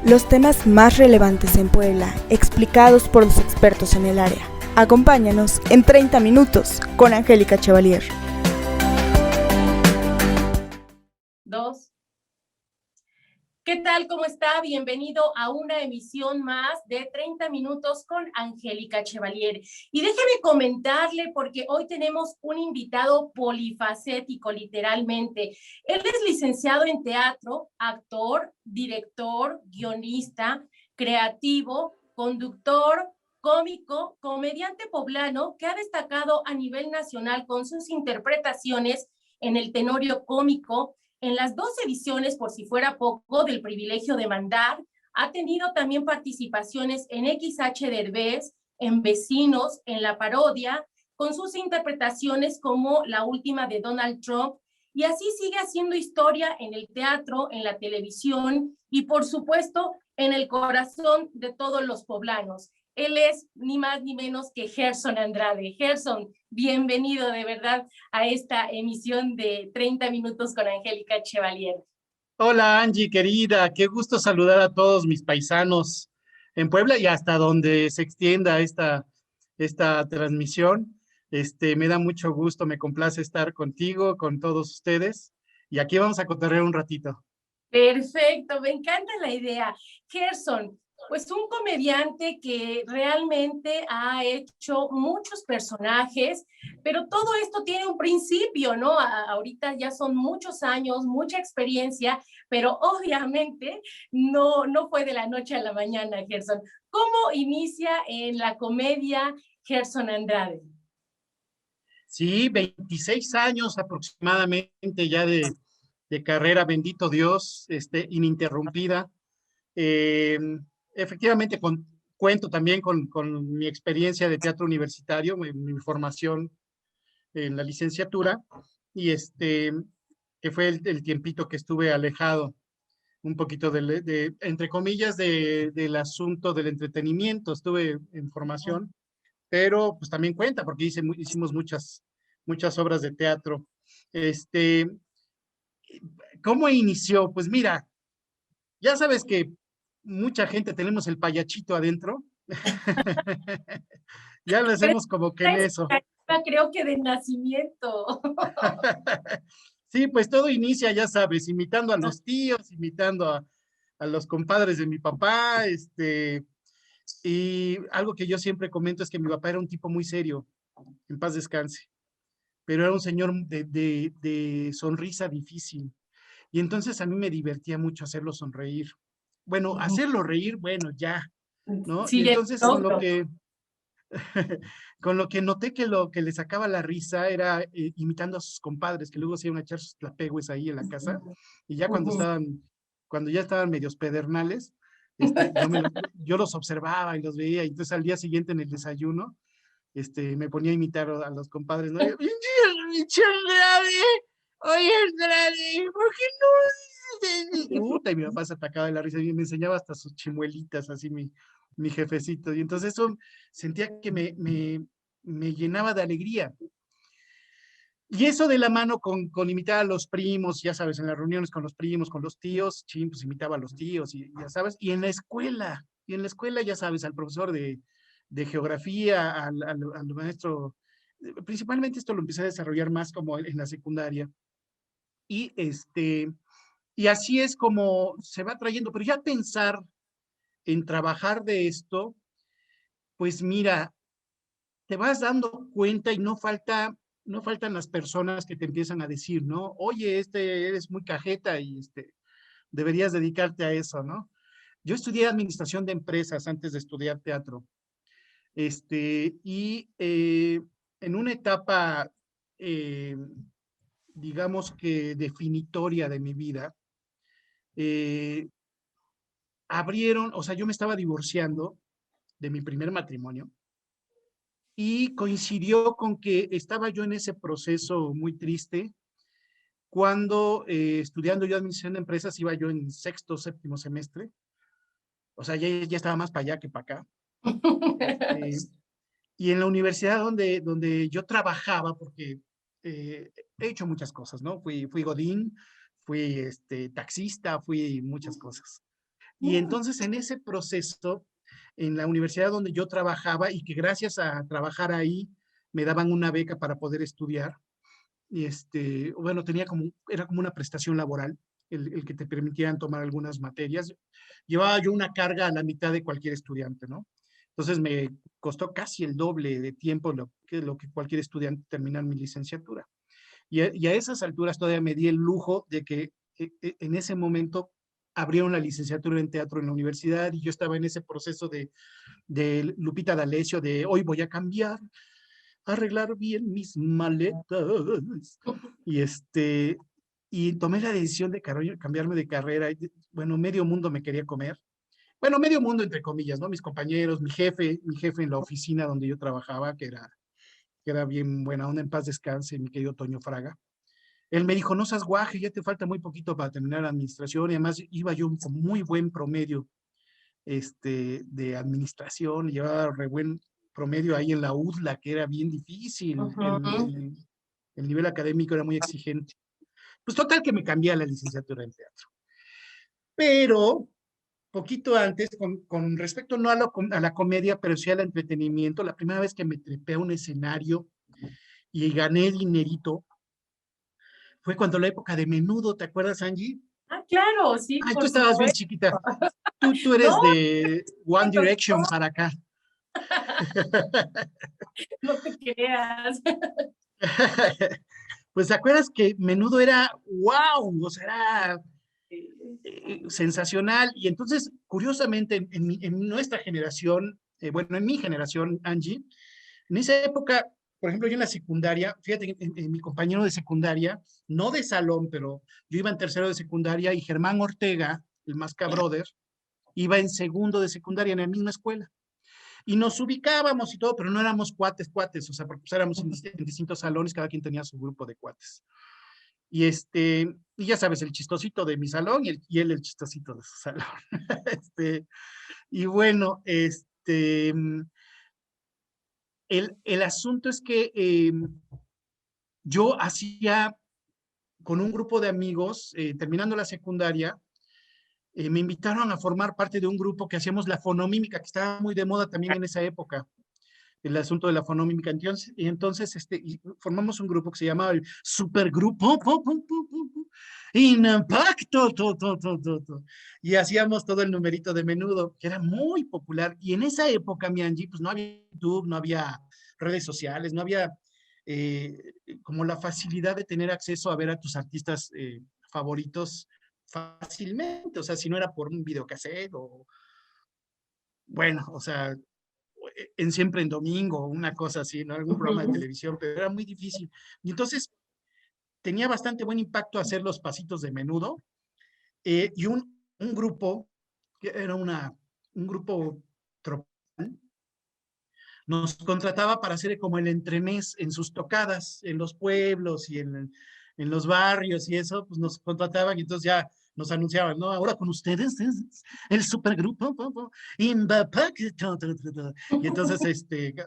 Los temas más relevantes en Puebla, explicados por los expertos en el área. Acompáñanos en 30 minutos con Angélica Chevalier. Dos. ¿Qué tal? ¿Cómo está? Bienvenido a una emisión más de 30 minutos con Angélica Chevalier. Y déjeme comentarle, porque hoy tenemos un invitado polifacético, literalmente. Él es licenciado en teatro, actor, director, guionista, creativo, conductor, cómico, comediante poblano que ha destacado a nivel nacional con sus interpretaciones en el tenorio cómico. En las 2 ediciones, por si fuera poco, del Privilegio de Mandar, ha tenido también participaciones en XH Derbez, en Vecinos, en La Parodia, con sus interpretaciones como la última de Donald Trump, y así sigue haciendo historia en el teatro, en la televisión y, por supuesto, en el corazón de todos los poblanos. Él es ni más ni menos que Gerson Andrade. Gerson, bienvenido de verdad a esta emisión de 30 minutos con Angélica Chevalier. Hola Angie, querida, qué gusto saludar a todos mis paisanos en Puebla y hasta donde se extienda esta transmisión. Me da mucho gusto, me complace estar contigo, con todos ustedes, y aquí vamos a cotorrear un ratito. Perfecto, me encanta la idea. Gerson, pues un comediante que realmente ha hecho muchos personajes, pero todo esto tiene un principio, ¿no? Ahorita ya son muchos años, mucha experiencia, pero obviamente no fue de la noche a la mañana, Gerson. ¿Cómo inicia en la comedia Gerson Andrade? Sí, 26 años aproximadamente ya de carrera, bendito Dios, ininterrumpida. Eh, Efectivamente, cuento también con mi experiencia de teatro universitario, mi formación en la licenciatura, y que fue el tiempito que estuve alejado un poquito entre comillas, del asunto del entretenimiento. Estuve en formación, pero pues también cuenta, porque hicimos muchas obras de teatro. Este, ¿Cómo inició? Pues mira, ya sabes que mucha gente tenemos el payachito adentro. Ya lo hacemos como que en eso. Creo que de nacimiento. Sí, pues todo inicia, ya sabes, imitando a los tíos, imitando a los compadres de mi papá, y algo que yo siempre comento es que mi papá era un tipo muy serio, en paz descanse, pero era un señor de sonrisa difícil. Y entonces a mí me divertía mucho hacerlo sonreír. Bueno, hacerlo reír, bueno, ya, ¿no? Y Sí, entonces con lo que noté que lo que le sacaba la risa era imitando a sus compadres, que luego se iban a echar sus tlapegues ahí en la casa, y ya cuando ya estaban medios pedernales, yo los observaba y los veía, y entonces al día siguiente en el desayuno, me ponía a imitar a los compadres, ¿no? Pinche Andrade, oye Andrade, ¿por qué no? Y mi papá se atacaba de la risa y me enseñaba hasta sus chimuelitas, así mi jefecito. Y entonces eso sentía que me llenaba de alegría. Y eso de la mano con imitar a los primos, ya sabes, en las reuniones con los primos, con los tíos, pues imitaba a los tíos, y ya sabes, y en la escuela, ya sabes, al profesor de geografía, al maestro, principalmente esto lo empecé a desarrollar más como en la secundaria, y y así es como se va trayendo, pero ya pensar en trabajar de esto, pues mira, te vas dando cuenta y no faltan las personas que te empiezan a decir, ¿no? Oye, eres muy cajeta y deberías dedicarte a eso, ¿no? Yo estudié administración de empresas antes de estudiar teatro. Y en una etapa, eh, digamos que definitoria de mi vida, eh, o sea, yo me estaba divorciando de mi primer matrimonio, y coincidió con que estaba yo en ese proceso muy triste cuando estudiando yo administración de empresas, iba yo en sexto, séptimo semestre, o sea, ya estaba más para allá que para acá. Este, y en la universidad donde yo trabajaba, porque he hecho muchas cosas, ¿no? Fui godín, fui taxista, fui muchas cosas. Y entonces en ese proceso, en la universidad donde yo trabajaba y que gracias a trabajar ahí me daban una beca para poder estudiar, y bueno, era como una prestación laboral, el que te permitían tomar algunas materias. Llevaba yo una carga a la mitad de cualquier estudiante, ¿no? Entonces me costó casi el doble de tiempo lo que cualquier estudiante terminar mi licenciatura. Y a esas alturas todavía me di el lujo de que en ese momento abrieron la licenciatura en teatro en la universidad y yo estaba en ese proceso de Lupita D'Alessio, de hoy voy a cambiar, arreglar bien mis maletas. Y y tomé la decisión de cambiarme de carrera. Bueno, medio mundo me quería comer. Bueno, medio mundo entre comillas, ¿no? Mis compañeros, mi jefe en la oficina donde yo trabajaba, que era bien buena onda, en paz descanse, mi querido Toño Fraga. Él me dijo, no seas guaje, ya te falta muy poquito para terminar la administración, y además iba yo con muy buen promedio de administración, llevaba re buen promedio ahí en la UDLA, que era bien difícil, el nivel académico era muy exigente. Pues total que me cambié a la licenciatura en teatro. Pero poquito antes, con respecto no a la comedia, pero sí al entretenimiento, la primera vez que me trepé a un escenario y gané dinerito, fue cuando la época de Menudo, ¿te acuerdas, Angie? Ah, claro, sí, Ay, tú por estabas bien supuesto. chiquita. Tú No, eres de One Direction para acá. no te creas. Pues, ¿te acuerdas que Menudo era wow? O sea, era sensacional. Y entonces, curiosamente, en nuestra generación, bueno, en mi generación, Angie, en esa época, por ejemplo, yo en la secundaria, fíjate, en mi compañero de secundaria, no de salón, pero yo iba en tercero de secundaria y Germán Ortega, el Masca Brother, iba en segundo de secundaria en la misma escuela. Y nos ubicábamos y todo, pero no éramos cuates, o sea, porque pues éramos en distintos salones, cada quien tenía su grupo de cuates. Y y ya sabes, el chistosito de mi salón y él el chistosito de su salón. Y bueno, el asunto es que yo hacía con un grupo de amigos, terminando la secundaria, me invitaron a formar parte de un grupo que hacíamos la fonomímica, que estaba muy de moda también en esa época, el asunto de la fonomímica. Entonces y formamos un grupo que se llamaba el Supergrupo Impacto. Y hacíamos todo el numerito de Menudo, que era muy popular. Y en esa época, mi Angie, pues no había YouTube, no había redes sociales, no había como la facilidad de tener acceso a ver a tus artistas favoritos fácilmente. O sea, si no era por un videocassette o, bueno, o sea, en Siempre en Domingo, una cosa así, ¿no? Algún programa de televisión, pero era muy difícil. Y entonces tenía bastante buen impacto hacer los pasitos de Menudo, y un grupo, que era un grupo tropical, nos contrataba para hacer como el entremés en sus tocadas, en los pueblos y en los barrios y eso, pues nos contrataban y entonces ya nos anunciaban, ¿no? Ahora con ustedes es el supergrupo Impact. Y entonces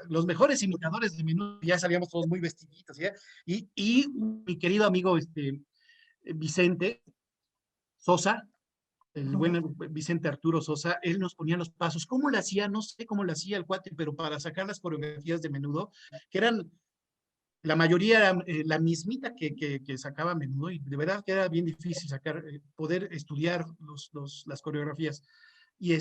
los mejores imitadores de Menudo, ya salíamos todos muy vestiditos, ¿ya? Y mi querido amigo Vicente Sosa, el buen Vicente Arturo Sosa, él nos ponía los pasos. ¿Cómo lo hacía? No sé cómo lo hacía el cuate, pero para sacar las coreografías de Menudo, que eran, la mayoría era la mismita que sacaba Menudo, y de verdad que era bien difícil sacar, poder estudiar las coreografías. Y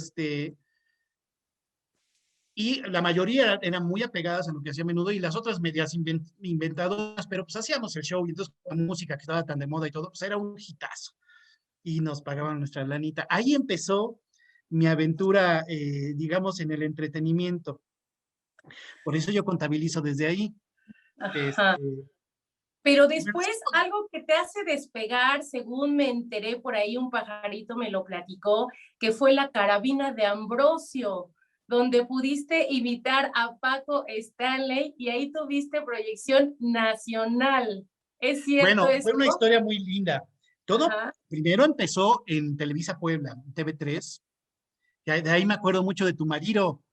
y la mayoría eran muy apegadas a lo que hacía Menudo, y las otras medias inventadoras, pero pues hacíamos el show, y entonces con música que estaba tan de moda y todo, pues era un hitazo. Y nos pagaban nuestra lanita. Ahí empezó mi aventura, digamos, en el entretenimiento. Por eso yo contabilizo desde ahí. Ajá. Pero después algo que te hace despegar, según me enteré por ahí, un pajarito me lo platicó, que fue la carabina de Ambrosio, donde pudiste imitar a Paco Stanley y ahí tuviste proyección nacional. ¿Es cierto Bueno, eso? fue una historia muy linda. Todo Ajá. primero empezó en Televisa Puebla, TV3. De ahí me acuerdo mucho de tu marido,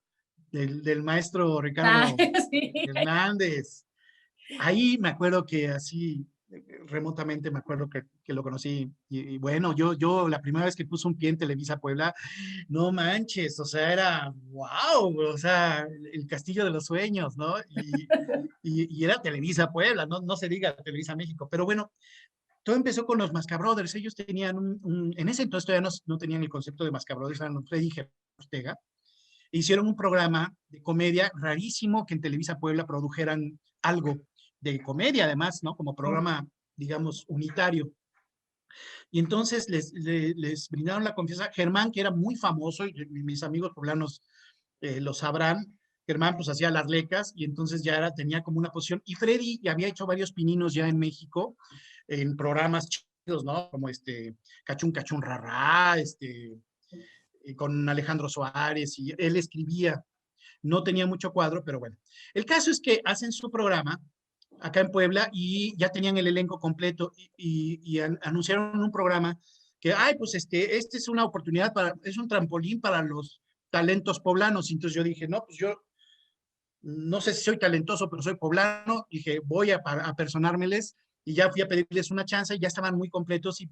del maestro Ricardo Sí. Hernández. Ahí me acuerdo que así remotamente me acuerdo que lo conocí. Y bueno, yo la primera vez que puse un pie en Televisa Puebla, no manches, o sea, era wow, o sea, el castillo de los sueños, ¿no? Y era Televisa Puebla, no se diga Televisa México, pero bueno, todo empezó con los Mascabrothers. Ellos tenían en ese entonces todavía no tenían el concepto de Mascabrothers, eran Freddy Ortega. Hicieron un programa de comedia rarísimo que en Televisa Puebla produjeran algo de comedia, además, ¿no? Como programa, digamos, unitario. Y entonces les brindaron la confianza. Germán, que era muy famoso, y mis amigos poblanos lo sabrán, Germán pues hacía las lecas y entonces ya tenía como una posición. Y Freddy ya había hecho varios pininos ya en México, en programas chidos, ¿no? Como Cachún Cachún Rarrá, con Alejandro Suárez, y él escribía, no tenía mucho cuadro, pero bueno. El caso es que hacen su programa acá en Puebla y ya tenían el elenco completo y anunciaron un programa que, ay, pues este es una oportunidad es un trampolín para los talentos poblanos. Y entonces yo dije, no, pues yo no sé si soy talentoso, pero soy poblano. Dije, voy a personármeles y ya fui a pedirles una chance y ya estaban muy completos y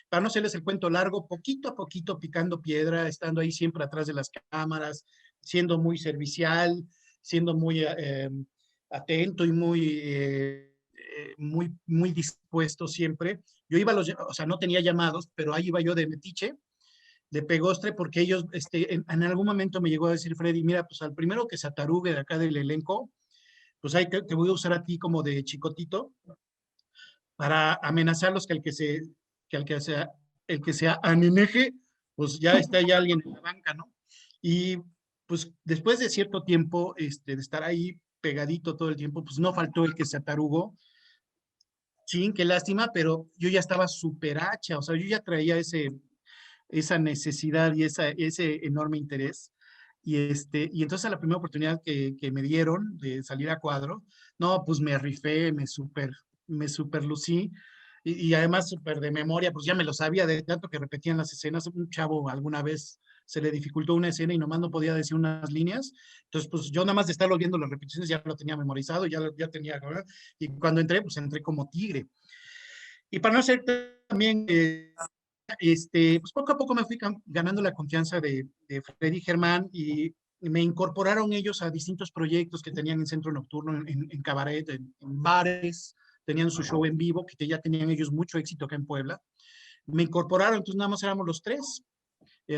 para no hacerles el cuento largo, poquito a poquito picando piedra, estando ahí siempre atrás de las cámaras, siendo muy servicial, siendo muy atento y muy dispuesto siempre. Yo iba o sea, no tenía llamados, pero ahí iba yo de metiche, de pegostre, porque ellos, en algún momento me llegó a decir Freddy, mira, pues al primero que se atarugue de acá del elenco, pues ahí te voy a usar a ti como de chicotito para amenazarlos el que sea aneneje, pues ya está ya alguien en la banca, ¿no? Y pues después de cierto tiempo de estar ahí pegadito todo el tiempo, pues no faltó el que se atarugó. Sí, qué lástima, pero yo ya estaba súper hacha, o sea, yo ya traía esa necesidad y ese enorme interés. Y entonces a la primera oportunidad que me dieron de salir a cuadro, no, pues me rifé, me super lucí y además súper de memoria, pues ya me lo sabía de tanto que repetían las escenas. Un chavo alguna vez se le dificultó una escena y nomás no podía decir unas líneas. Entonces, pues yo nada más de estarlo viendo las repeticiones ya lo tenía memorizado, ya tenía, ¿verdad? Y cuando entré, pues entré como tigre. Y para no ser también pues poco a poco me fui ganando la confianza de Freddy Germán y me incorporaron ellos a distintos proyectos que tenían en Centro Nocturno, en cabaret, en bares, tenían su show en vivo, que ya tenían ellos mucho éxito acá en Puebla. Me incorporaron, entonces nada más éramos los tres,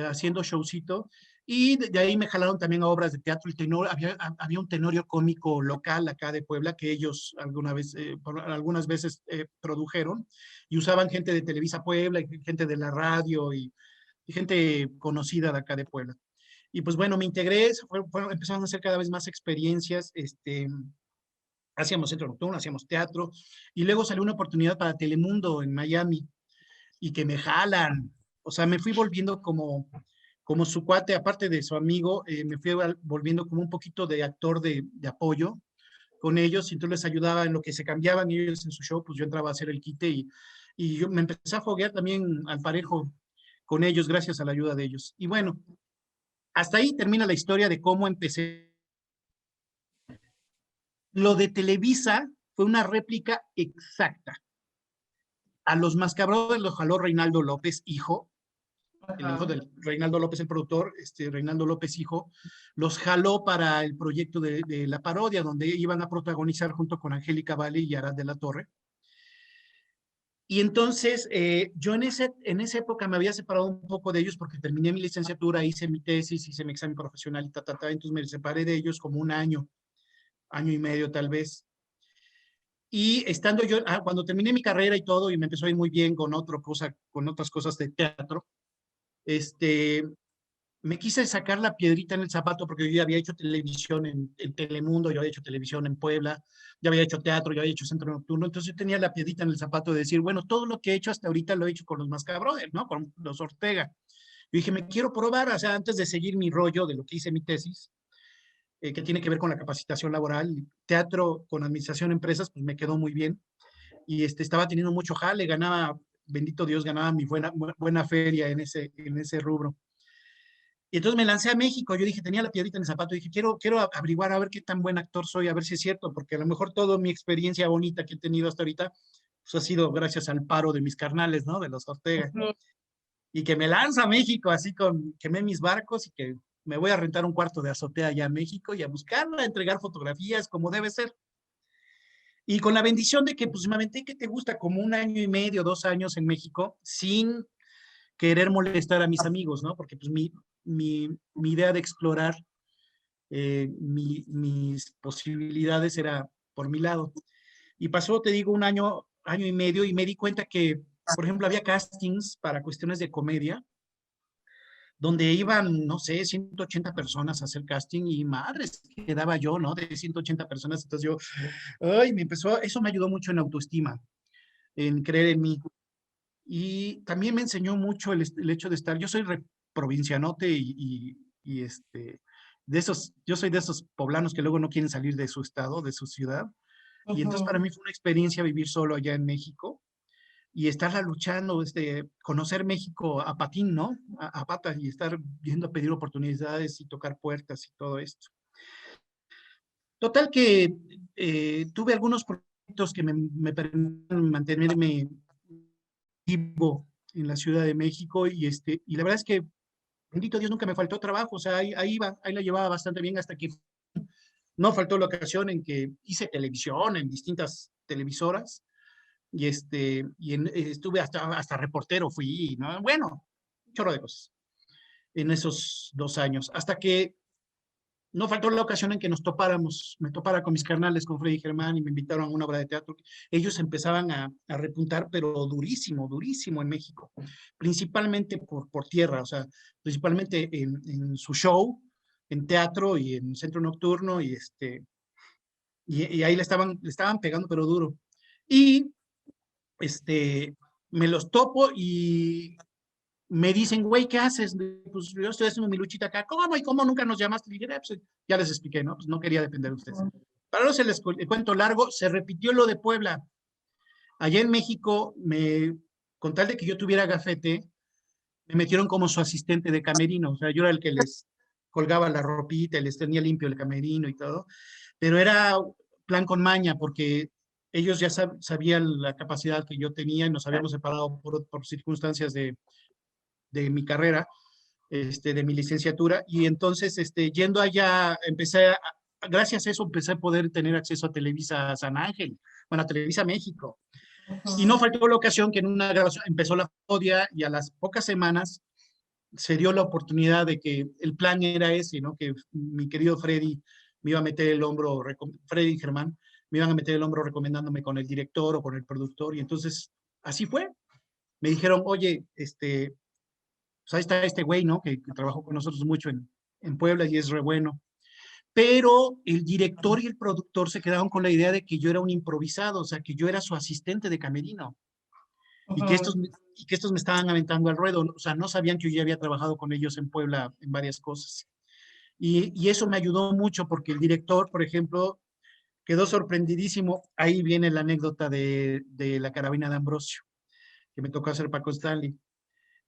haciendo showcito, y de ahí me jalaron también a obras de teatro. Había un tenorio cómico local acá de Puebla que ellos algunas veces produjeron y usaban gente de Televisa Puebla y gente de la radio y gente conocida de acá de Puebla. Y pues bueno, me integré, empezaron a hacer cada vez más experiencias, hacíamos centro nocturno, hacíamos teatro, y luego salió una oportunidad para Telemundo en Miami, y que me jalan, o sea, me fui volviendo como su cuate, aparte de su amigo, me fui volviendo como un poquito de actor de apoyo con ellos, y entonces les ayudaba en lo que se cambiaban ellos en su show, pues yo entraba a hacer el quite y yo me empecé a foguear también al parejo con ellos, gracias a la ayuda de ellos. Y bueno, hasta ahí termina la historia de cómo empecé. Lo de Televisa fue una réplica exacta. A los Mascabrothers los jaló Reinaldo López, hijo, el hijo de Reinaldo López, el productor, Reinaldo López, hijo, los jaló para el proyecto de la parodia, donde iban a protagonizar junto con Angélica Vale y Arad de la Torre. Y entonces, yo en esa época me había separado un poco de ellos porque terminé mi licenciatura, hice mi tesis, hice mi examen profesional y entonces me separé de ellos como un año y medio tal vez. Y estando yo, cuando terminé mi carrera y todo, y me empezó a ir muy bien con otras cosas de teatro, me quise sacar la piedrita en el zapato porque yo ya había hecho televisión en Telemundo, yo había hecho televisión en Puebla, ya había hecho teatro, ya había hecho centro nocturno, entonces yo tenía la piedrita en el zapato de decir, bueno, todo lo que he hecho hasta ahorita lo he hecho con los Mascabrothers, ¿no? Con los Ortega. Yo dije, me quiero probar, o sea, antes de seguir mi rollo de lo que hice mi tesis, que tiene que ver con la capacitación laboral, teatro con administración de empresas, pues me quedó muy bien. Y estaba teniendo mucho jale, ganaba, bendito Dios, ganaba mi buena feria en ese rubro. Y entonces me lancé a México, yo dije, tenía la piedrita en el zapato, dije, quiero averiguar a ver qué tan buen actor soy, a ver si es cierto, porque a lo mejor toda mi experiencia bonita que he tenido hasta ahorita, Eso ha sido gracias al paro de mis carnales, ¿no? De los Ortega. Ujú. Y que me lanza a México, así quemé mis barcos y que me voy a rentar un cuarto de azotea allá a México y a buscarla, a entregar fotografías como debe ser. Y con la bendición de que, pues, me aventé, que te gusta, como 1 año y medio, 2 años en México, sin querer molestar a mis amigos, ¿no? Porque, pues, mi idea de explorar mis posibilidades era por mi lado. Y pasó, te digo, 1 año, 1 año y medio, y me di cuenta que, por ejemplo, había castings para cuestiones de comedia, donde iban, no sé, 180 personas a hacer casting y madres, quedaba yo, ¿no? De 180 personas. Entonces yo, ay, eso me ayudó mucho en autoestima, en creer en mí. Y también me enseñó mucho el hecho de estar, yo soy provincianote yo soy de esos poblanos que luego no quieren salir de su estado, de su ciudad. Y entonces para Ujú. mí fue una experiencia vivir solo allá en México y estarla luchando, conocer México a patín, ¿no? A pata, y estar yendo a pedir oportunidades y tocar puertas y todo esto. Total que tuve algunos proyectos que me permitieron mantenerme vivo en la Ciudad de México y la verdad es que, bendito Dios, nunca me faltó trabajo, o sea, ahí iba, ahí la llevaba bastante bien hasta que no faltó la ocasión en que hice televisión en distintas televisoras estuve hasta reportero fui, ¿no? Bueno, un chorro de cosas en esos 2 años, hasta que no faltó la ocasión en que me topara con mis carnales, con Freddy y Germán, y me invitaron a una obra de teatro. Ellos empezaban a repuntar, pero durísimo, durísimo en México, principalmente por tierra, o sea, principalmente en su show, en teatro y en centro nocturno, y ahí le estaban pegando, pero duro. Y este, me los topo y me dicen, güey, ¿qué haces? Pues yo estoy haciendo mi luchita acá. ¿Cómo? ¿Y cómo nunca nos llamaste? Y dije, pues, ya les expliqué, ¿no? Pues no quería depender de ustedes. Para no se les cuento largo, se repitió lo de Puebla. Allá en México, con tal de que yo tuviera gafete, me metieron como su asistente de camerino. O sea, yo era el que les colgaba la ropita, les tenía limpio el camerino y todo. Pero era plan con maña, porque ellos ya sabían la capacidad que yo tenía y nos habíamos separado por circunstancias de mi carrera, de mi licenciatura, y entonces, yendo allá, gracias a eso empecé a poder tener acceso a Televisa San Ángel, bueno, a Televisa México. Y no Ujú. faltó la ocasión que en una grabación empezó la parodia y a las pocas semanas se dio la oportunidad de que el plan era ese, ¿no? Que mi querido Freddy me iba a meter el hombro, Freddy y Germán me iban a meter el hombro recomendándome con el director o con el productor, y entonces así fue. Me dijeron, oye, pues ahí está este güey, ¿no? Que trabajó con nosotros mucho en Puebla y es re bueno. Pero el director y el productor se quedaron con la idea de que yo era un improvisado, o sea, que yo era su asistente de camerino y que estos, Ujú. y que estos me estaban aventando al ruedo. O sea, no sabían que yo ya había trabajado con ellos en Puebla en varias cosas. Y eso me ayudó mucho porque el director, por ejemplo, quedó sorprendidísimo. Ahí viene la anécdota de la carabina de Ambrosio, que me tocó hacer Paco Stanley.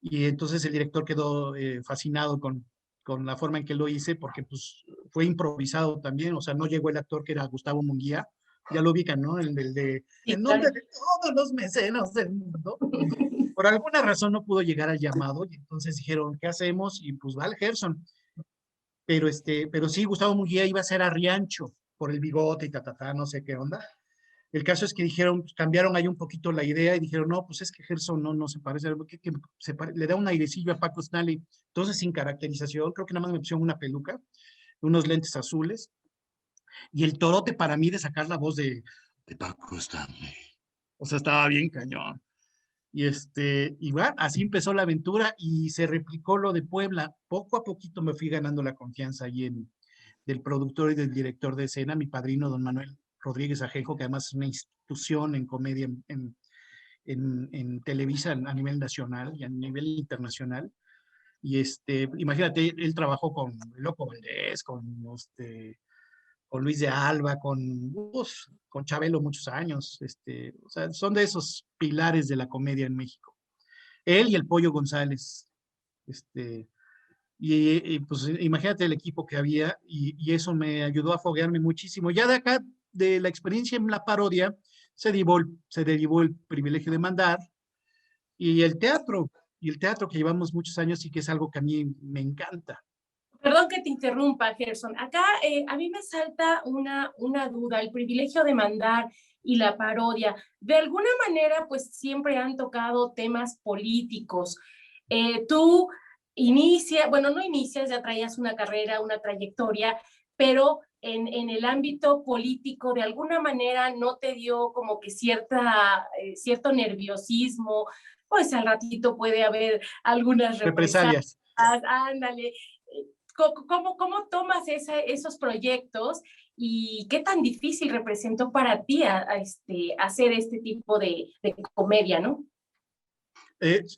Y entonces el director quedó fascinado con la forma en que lo hice, porque pues fue improvisado también, o sea, no llegó el actor que era Gustavo Munguía, ya lo ubican, ¿no? El de Sí, En nombre claro. de todos los mecenas del mundo. Por alguna razón no pudo llegar al llamado, y entonces dijeron, ¿qué hacemos? Y pues va el Gerson. Pero sí, Gustavo Munguía iba a ser a Riancho por el bigote y no sé qué onda. El caso es que dijeron, pues, cambiaron ahí un poquito la idea y dijeron, no, pues es que Gerson no se parece, le da un airecillo a Paco Stanley, entonces sin caracterización, creo que nada más me pusieron una peluca, unos lentes azules, y el torote para mí de sacar la voz de Paco Stanley. O sea, estaba bien cañón. Y bueno, así empezó la aventura y se replicó lo de Puebla. Poco a poquito me fui ganando la confianza ahí del productor y del director de escena, mi padrino, don Manuel Rodríguez Ajenjo, que además es una institución en comedia en Televisa a nivel nacional y a nivel internacional. Imagínate, él trabajó con Loco Valdés, con Luis de Alba, con Chabelo muchos años. O sea, son de esos pilares de la comedia en México. Él y el Pollo González. Este, pues imagínate el equipo que había y eso me ayudó a foguearme muchísimo. Ya de acá, de la experiencia en la parodia, se derivó el privilegio de mandar y el teatro que llevamos muchos años y que es algo que a mí me encanta. Perdón que te interrumpa, Gerson. Acá a mí me salta una duda, el privilegio de mandar y la parodia. De alguna manera, pues siempre han tocado temas políticos. Tú bueno, no inicias, ya traías una carrera, una trayectoria, pero en el ámbito político, de alguna manera, no te dio como que cierto nerviosismo, pues al ratito puede haber algunas represalias. Represalias. Ándale. ¿Cómo tomas esos proyectos y qué tan difícil representó para ti hacer este tipo de comedia, ¿no?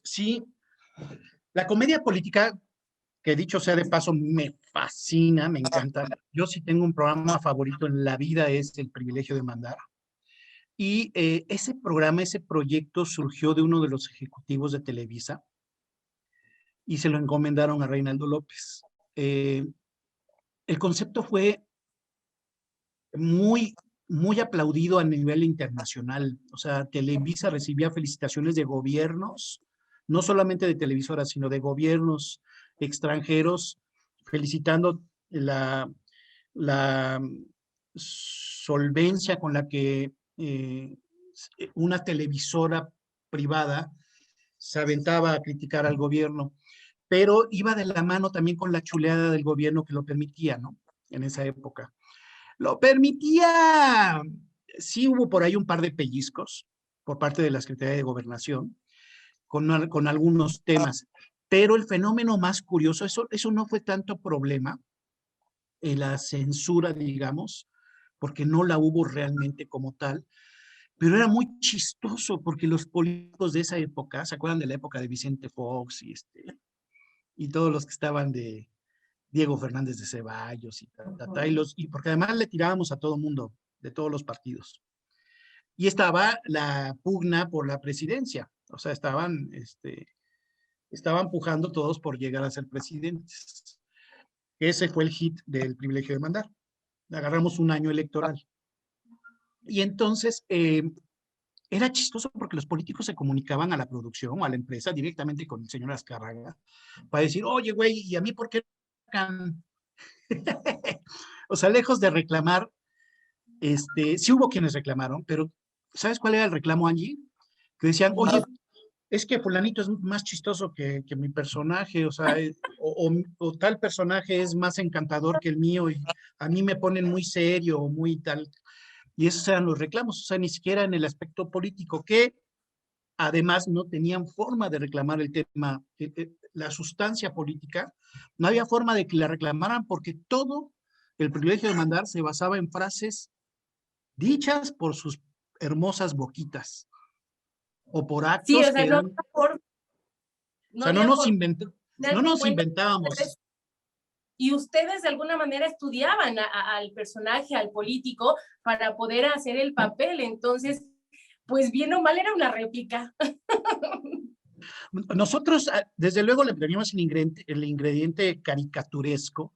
Sí, la comedia política, que dicho sea de paso, me fascina, me encanta. Yo sí tengo un programa favorito en la vida, es El privilegio de mandar. Y ese programa, ese proyecto surgió de uno de los ejecutivos de Televisa y se lo encomendaron a Reinaldo López. El concepto fue muy, muy aplaudido a nivel internacional. O sea, Televisa recibía felicitaciones de gobiernos, no solamente de televisoras, sino de gobiernos extranjeros, felicitando la solvencia con la que una televisora privada se aventaba a criticar al gobierno, pero iba de la mano también con la chuleada del gobierno que lo permitía, ¿no? En esa época. Lo permitía. Sí hubo por ahí un par de pellizcos por parte de la Secretaría de Gobernación con algunos temas, pero el fenómeno más curioso, eso no fue tanto problema, la censura, digamos, porque no la hubo realmente como tal, pero era muy chistoso porque los políticos de esa época, ¿se acuerdan de la época de Vicente Fox y todos los que estaban de Diego Fernández de Ceballos y porque además le tirábamos a todo mundo de todos los partidos? Y estaba la pugna por la presidencia, o sea, estaban pujando todos por llegar a ser presidentes. Ese fue el hit del privilegio de mandar. Agarramos un año electoral. Y entonces era chistoso porque los políticos se comunicaban a la producción o a la empresa directamente con el señor Azcárraga para decir, oye, güey, ¿y a mí por qué? O sea, lejos de reclamar, sí hubo quienes reclamaron, pero ¿sabes cuál era el reclamo, Angie? Que decían, oye, es que fulanito es más chistoso que mi personaje, o sea, o tal personaje es más encantador que el mío y a mí me ponen muy serio o muy tal. Y esos eran los reclamos, o sea, ni siquiera en el aspecto político, que además no tenían forma de reclamar el tema, la sustancia política, no había forma de que la reclamaran porque todo el privilegio de mandar se basaba en frases dichas por sus hermosas boquitas o por Sí, actos o sea, que eran... no O sea, no había nos, forma no darse nos cuenta. inventábamos. Y ustedes de alguna manera estudiaban al personaje, al político, para poder hacer el papel. Entonces, pues bien o mal era una réplica. Nosotros, desde luego, le poníamos el ingrediente caricaturesco,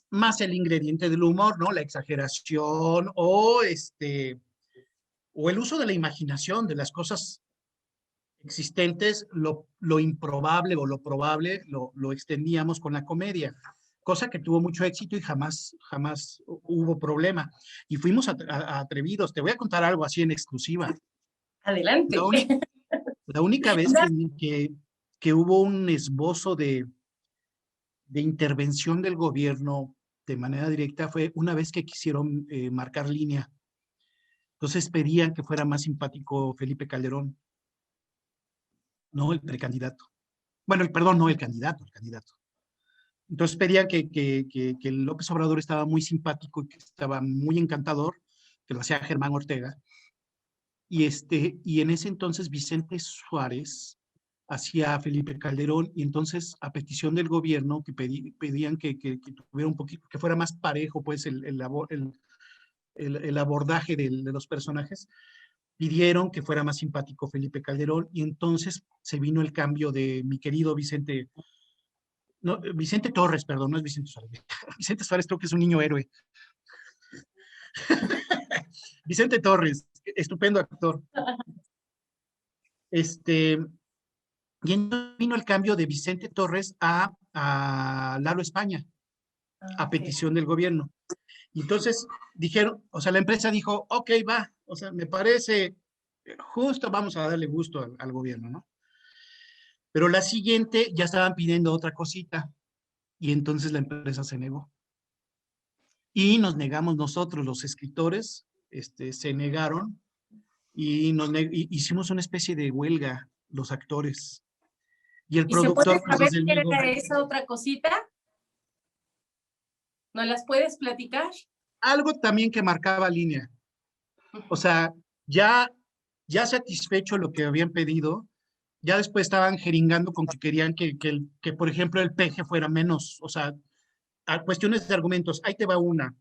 más el ingrediente del humor, ¿no? La exageración o el uso de la imaginación, de las cosas existentes, lo improbable o lo probable, lo extendíamos con la comedia, cosa que tuvo mucho éxito y jamás hubo problema. Y fuimos atrevidos. Te voy a contar algo así en exclusiva. Adelante. La única vez que hubo un esbozo de intervención del gobierno de manera directa fue una vez que quisieron marcar línea. Entonces pedían que fuera más simpático Felipe Calderón, no el precandidato. Bueno, perdón, no el candidato, el candidato. Entonces pedían que López Obrador estaba muy simpático y que estaba muy encantador, que lo hacía Germán Ortega. Y en ese entonces Vicente Suárez hacía a Felipe Calderón, y entonces a petición del gobierno que pedían que tuviera un poquito, que fuera más parejo pues el abordaje de los personajes, pidieron que fuera más simpático Felipe Calderón, y entonces se vino el cambio de mi querido Vicente Torres, perdón, no es Vicente Suárez. Vicente Suárez creo que es un niño héroe. Vicente Torres, estupendo actor. Y entonces vino el cambio de Vicente Torres a Lalo España, a petición del gobierno. Y entonces dijeron, o sea, la empresa dijo, ok, va, o sea, me parece justo, vamos a darle gusto al gobierno, ¿no? Pero la siguiente ya estaban pidiendo otra cosita y entonces la empresa se negó. Y nos negamos nosotros, los escritores, se negaron y hicimos una especie de huelga, los actores. Y el ¿Y se puede productor, pues saber desde qué luego, era esa otra cosita? ¿No las puedes platicar? algo también que marcaba línea. O sea, ya satisfecho lo que habían pedido, ya después estaban jeringando con que querían que, por ejemplo, el peje fuera menos, o sea, a cuestiones de argumentos. Ahí te va una.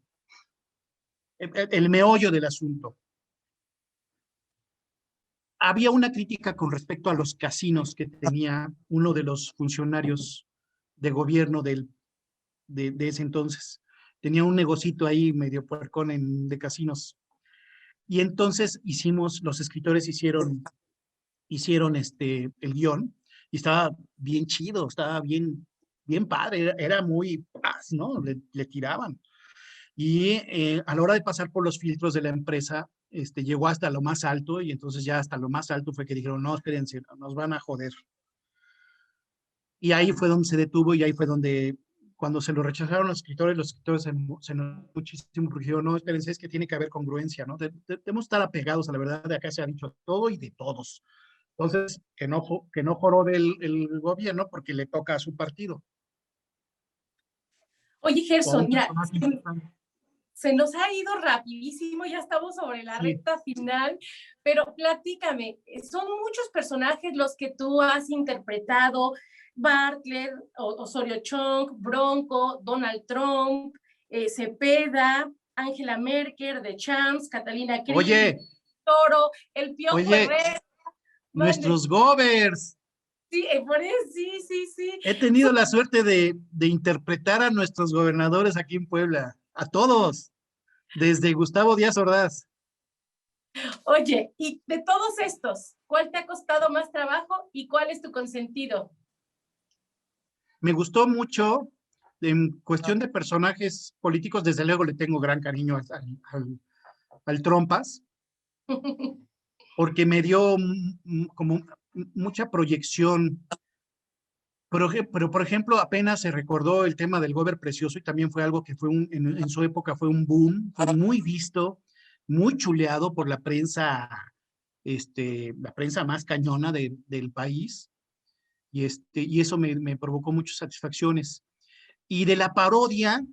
El meollo del asunto. Había una crítica con respecto a los casinos que tenía uno de los funcionarios de gobierno de ese entonces. Tenía un negocito ahí medio puercón de casinos. Y entonces los escritores hicieron el guión y estaba bien chido, estaba bien padre, era muy paz, ¿no? Le tiraban. Y a la hora de pasar por los filtros de la empresa, llegó hasta lo más alto y entonces ya hasta lo más alto fue que dijeron, no, espérense, nos van a joder. Y ahí fue donde se detuvo y ahí fue donde, cuando se lo rechazaron los escritores se enojaron muchísimo porque dijeron, no, espérense, es que tiene que haber congruencia, ¿no? Debemos estar apegados a la verdad, de acá se ha dicho todo y de todos. Entonces, que no jorobe el gobierno porque le toca a su partido. Oye, O a un Gerson, mira, personaje importante. se nos ha ido rapidísimo, ya estamos sobre la recta final, pero platícame, son muchos personajes los que tú has interpretado, Bartlett, Osorio Chong, Bronco, Donald Trump, Cepeda, Angela Merkel, The Champs, Catalina Krill, Oye, Toro, El Piojo Herrera. Nuestros govers. Sí, por eso, sí. He tenido la suerte de interpretar a nuestros gobernadores aquí en Puebla, a todos, desde Gustavo Díaz Ordaz. Oye, y de todos estos, ¿cuál te ha costado más trabajo y cuál es tu consentido? Me gustó mucho, en cuestión de personajes políticos, desde luego le tengo gran cariño al Trompas, porque me dio como mucha proyección. Pero, por ejemplo, apenas se recordó el tema del Gober Precioso y también fue algo que fue en su época fue un boom, fue muy visto, muy chuleado por la prensa más cañona del país, y eso me provocó muchas satisfacciones. Y de la parodia,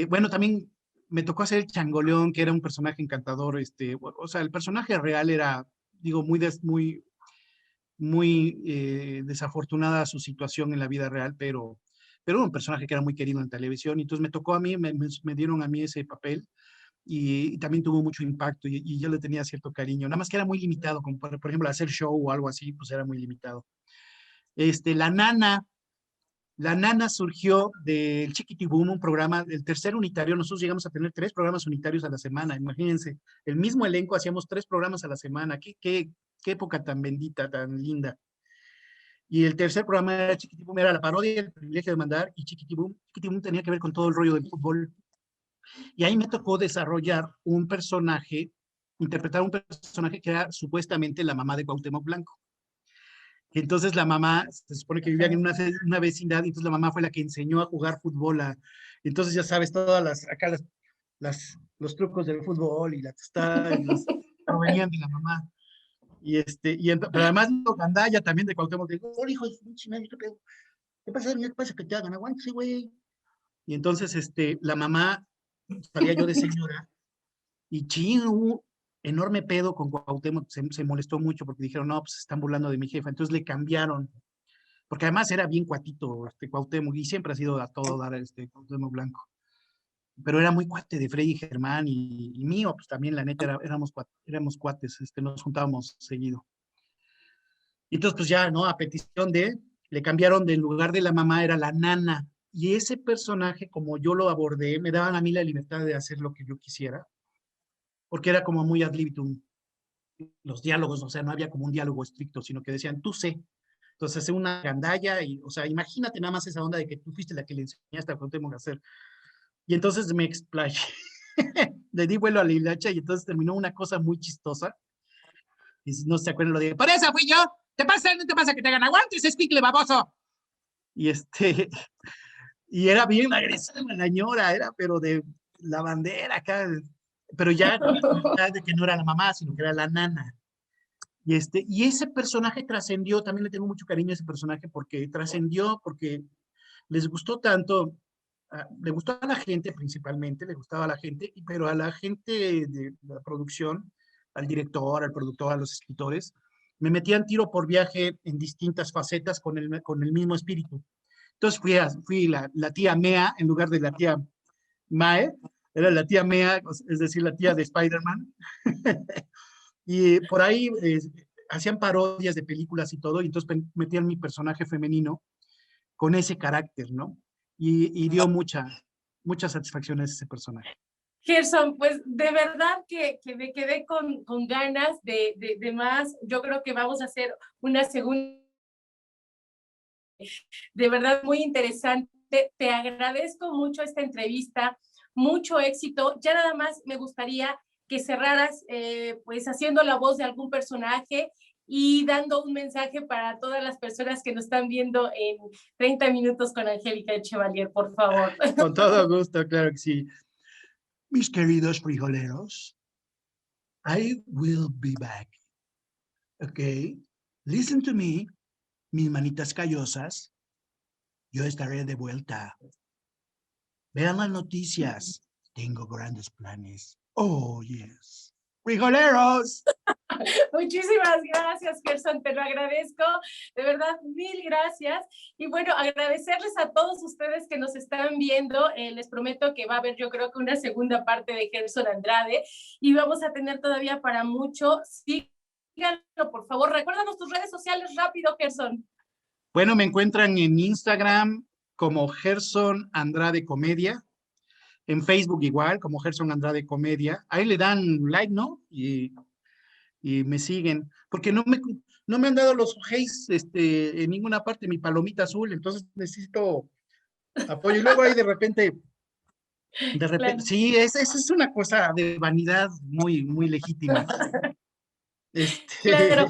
bueno, también me tocó hacer el Changoleón, que era un personaje encantador, o sea, el personaje real era, digo, muy desafortunada su situación en la vida real, pero era un personaje que era muy querido en televisión, y entonces me tocó a mí, me dieron a mí ese papel, y también tuvo mucho impacto, y yo le tenía cierto cariño, nada más que era muy limitado, como por ejemplo hacer show o algo así, pues era muy limitado. La Nana surgió del Chiquitibum, un programa, el tercer unitario. Nosotros llegamos a tener 3 programas unitarios a la semana, imagínense, el mismo elenco, hacíamos 3 programas a la semana. Qué época tan bendita, tan linda. Y el tercer programa era Chiquitibum, era la parodia, el privilegio de mandar, y Chiquitibum tenía que ver con todo el rollo del fútbol. Y ahí me tocó desarrollar interpretar un personaje que era supuestamente la mamá de Cuauhtémoc Blanco. Y entonces la mamá, se supone que vivían en una vecindad, y entonces la mamá fue la que enseñó a jugar fútbol. Entonces ya sabes, los trucos del fútbol y la testada, y los provenían de la mamá. Pero además lo gandalla también de Cuauhtémoc, digo, oh, hijo de su chingada, ¿qué pasa? ¿Qué pasa que te hagan? Aguántese, güey. Y entonces la mamá, salía yo de señora, y hubo enorme pedo con Cuauhtémoc, se molestó mucho porque dijeron, no, pues se están burlando de mi jefa, entonces le cambiaron, porque además era bien cuatito Cuauhtémoc, y siempre ha sido a todo dar Cuauhtémoc Blanco, pero era muy cuate de Freddy Germán y mío, pues también la neta éramos cuates, nos juntábamos seguido. Y entonces pues ya, ¿no? A petición le cambiaron, del lugar de la mamá era la nana, y ese personaje, como yo lo abordé, me daban a mí la libertad de hacer lo que yo quisiera. porque era como muy ad libitum los diálogos, o sea, no había como un diálogo estricto, sino que decían, tú sé. Entonces hace una gandalla y, o sea, imagínate nada más esa onda de que tú fuiste la que le enseñaste a Cuauhtémoc a hacer. Y entonces me explayé, le di vuelo a la hilacha y entonces terminó una cosa muy chistosa. Y si no se acuerdan lo de, por eso fui yo, ¿te pasa, no te pasa que te hagan aguantes, escuincle baboso? Y y era bien agresiva la ñora, era pero de la bandera acá, pero ya de que no era la mamá, sino que era la nana. Y ese personaje trascendió, también le tengo mucho cariño a ese personaje porque trascendió, porque les gustó tanto, le gustó a la gente principalmente, le gustaba a la gente, pero a la gente de la producción, al director, al productor, a los escritores, me metían tiro por viaje en distintas facetas con el mismo espíritu. Entonces fui la tía Mea en lugar de la tía Mae, era la tía Mea, es decir, la tía de Spider-Man. Y por ahí hacían parodias de películas y todo, y entonces metían mi personaje femenino con ese carácter, ¿no? Y dio mucha satisfacción a ese personaje. Gerson, pues de verdad que me quedé con ganas de más. Yo creo que vamos a hacer una segunda. De verdad, muy interesante. Te agradezco mucho esta entrevista, mucho éxito. Ya nada más me gustaría que cerraras pues haciendo la voz de algún personaje y dando un mensaje para todas las personas que nos están viendo en 30 minutos con Angélica Chevalier, por favor. Con todo gusto, claro que sí. Mis queridos frijoleros, I will be back. Okay, listen to me, mis manitas callosas. Yo estaré de vuelta. Vean las noticias. Tengo grandes planes. Oh, yes. ¡Frijoleros! Muchísimas gracias, Gerson, te lo agradezco, de verdad, mil gracias. Y bueno, agradecerles a todos ustedes que nos están viendo. Les prometo que va a haber, yo creo que una segunda parte de Gerson Andrade y vamos a tener todavía para mucho. Síganlo, por favor. Recuérdanos tus redes sociales rápido, Gerson. Bueno, me encuentran en Instagram como Gerson Andrade Comedia. En Facebook igual, como Gerson Andrade Comedia. Ahí le dan like, ¿no? Y me siguen. Porque no me han dado los hates en ninguna parte, mi palomita azul, entonces necesito apoyo. Y luego ahí de repente, claro. Sí, esa es una cosa de vanidad muy, muy legítima. Claro.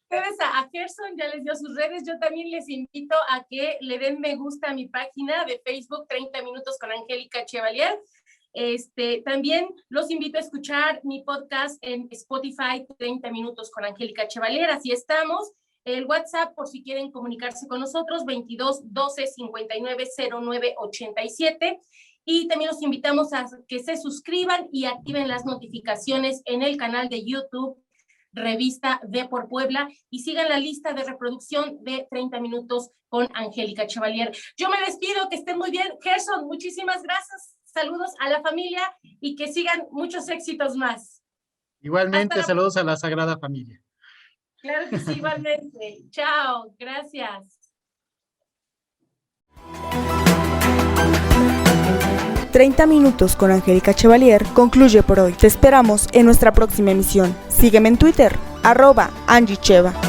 Ustedes a Gerson ya les dio sus redes, yo también les invito a que le den me gusta a mi página de Facebook 30 minutos con Angélica Chevalier. También los invito a escuchar mi podcast en Spotify 30 minutos con Angélica Chevalier, así estamos. El WhatsApp por si quieren comunicarse con nosotros 22 12 59 09 87. Y también los invitamos a que se suscriban y activen las notificaciones en el canal de YouTube Revista de por Puebla y sigan la lista de reproducción de 30 minutos con Angélica Chevalier. Yo me despido, que estén muy bien. Gerson, muchísimas gracias. Saludos a la familia y que sigan muchos éxitos más. Igualmente, saludos a la Sagrada Familia. Claro que sí, igualmente. Chao, gracias. 30 minutos con Angélica Chevalier concluye por hoy. Te esperamos en nuestra próxima emisión. Sígueme en Twitter, @AngieCheva.